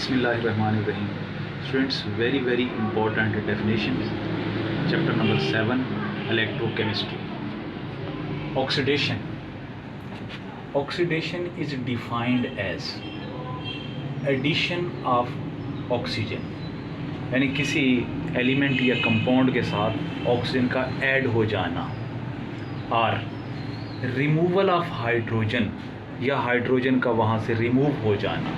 Bismillahirrahmanirrahim. Students, very important definitions. Chapter number 7, electrochemistry. Oxidation. Oxidation is defined as addition of oxygen, यानी किसी element या compound के साथ oxygen का add हो जाना, और रिमूवल ऑफ हाइड्रोजन या हाइड्रोजन का वहाँ से रिमूव हो जाना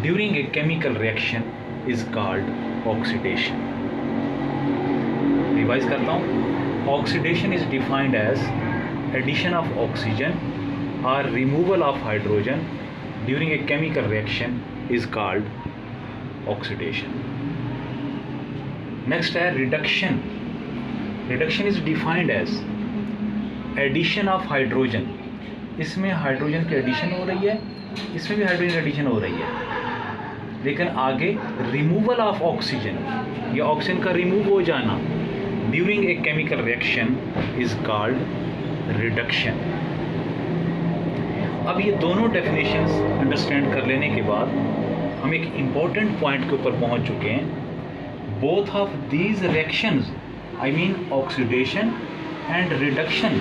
during a chemical reaction is called oxidation. Revise करता हूँ। Oxidation is defined as addition of oxygen और removal of hydrogen during a chemical reaction is called oxidation. Next है reduction. Reduction is defined as addition of hydrogen. इसमें hydrogen की addition हो रही है, इसमें भी हाइड्रोजन एडिशन हो रही है, लेकिन आगे रिमूवल ऑफ ऑक्सीजन या ऑक्सीजन का रिमूव हो जाना during a chemical reaction is called reduction. अब ये दोनों डेफिनेशंस अंडरस्टैंड कर लेने के बाद हम एक इम्पॉर्टेंट पॉइंट के ऊपर पहुंच चुके हैं। Both of these reactions, I mean oxidation and reduction,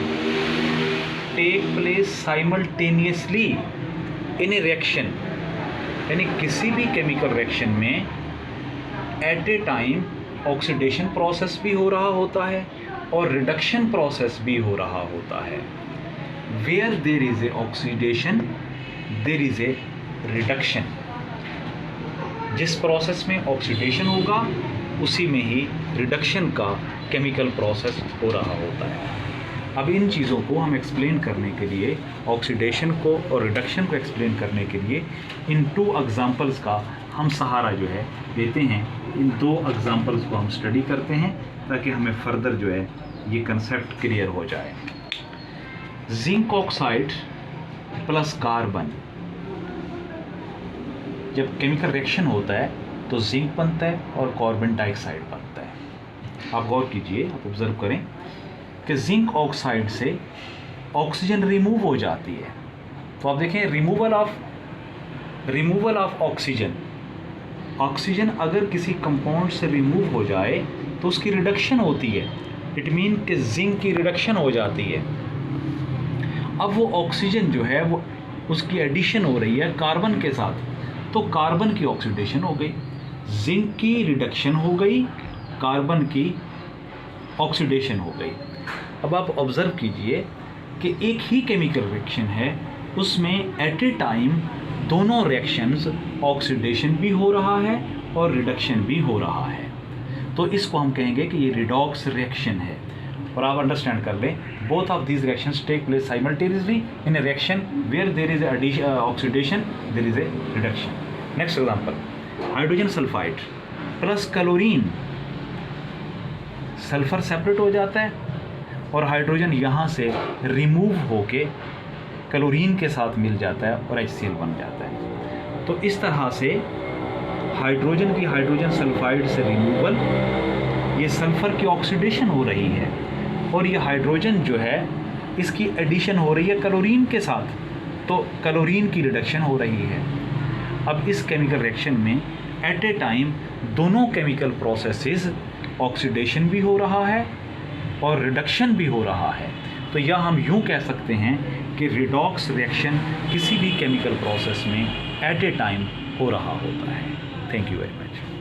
take place simultaneously in a reaction, यानी किसी भी केमिकल रिएक्शन में at a time oxidation process भी हो रहा होता है और रिडक्शन प्रोसेस भी हो रहा होता है। Where there is a oxidation there is a reduction. जिस प्रोसेस में ऑक्सीडेशन होगा उसी में ही रिडक्शन का केमिकल प्रोसेस हो रहा होता है। अब इन चीज़ों को हम एक्सप्लेन करने के लिए, ऑक्सीडेशन को और रिडक्शन को एक्सप्लेन करने के लिए इन 2 एग्जांपल्स का हम सहारा जो है लेते हैं। इन 2 एग्जांपल्स को हम स्टडी करते हैं ताकि हमें फर्दर जो है ये कंसेप्ट क्लियर हो जाए। जिंक ऑक्साइड प्लस कार्बन, जब केमिकल रिएक्शन होता है तो जिंक बनता है और कार्बन डाइऑक्साइड बनता है। आप गौर कीजिए, आप ऑब्जर्व करें कि जिंक ऑक्साइड से ऑक्सीजन रिमूव हो जाती है। तो आप देखें रिमूवल ऑफ ऑक्सीजन, ऑक्सीजन अगर किसी कंपाउंड से रिमूव हो जाए तो उसकी रिडक्शन होती है। इट मीन कि जिंक की रिडक्शन हो जाती है। अब वो ऑक्सीजन जो है वो उसकी एडिशन हो रही है कार्बन के साथ, तो कार्बन की ऑक्सीडेशन हो गई, जिंक की रिडक्शन हो गई, कार्बन की ऑक्सीडेशन हो गई। अब आप ऑब्ज़र्व कीजिए कि एक ही केमिकल रिएक्शन है, उसमें एट ए टाइम दोनों रिएक्शंस, ऑक्सीडेशन भी हो रहा है और रिडक्शन भी हो रहा है। तो इसको हम कहेंगे कि ये रिडॉक्स रिएक्शन है। और आप अंडरस्टैंड कर लें, both of these reactions take place simultaneously in a reaction where there is oxidation, there is a reduction. Next example, hydrogen sulphide plus chlorine. Sulphur separate हो जाता है और हाइड्रोजन यहाँ से रिमूव होके क्लोरीन के साथ मिल जाता है और HCl बन जाता है। तो इस तरह से हाइड्रोजन की हाइड्रोजन सल्फाइड से रिमूवल, ये सल्फर की ऑक्सीडेशन हो रही है, और ये हाइड्रोजन जो है इसकी एडिशन हो रही है क्लोरीन के साथ, तो क्लोरीन की रिडक्शन हो रही है। अब इस केमिकल रिएक्शन में एट ए टाइम दोनों केमिकल प्रोसेसेस, ऑक्सीडेशन भी हो रहा है और रिडक्शन भी हो रहा है। तो यह हम यूँ कह सकते हैं कि रिडॉक्स रिएक्शन किसी भी केमिकल प्रोसेस में एट ए टाइम हो रहा होता है। Thank you very much.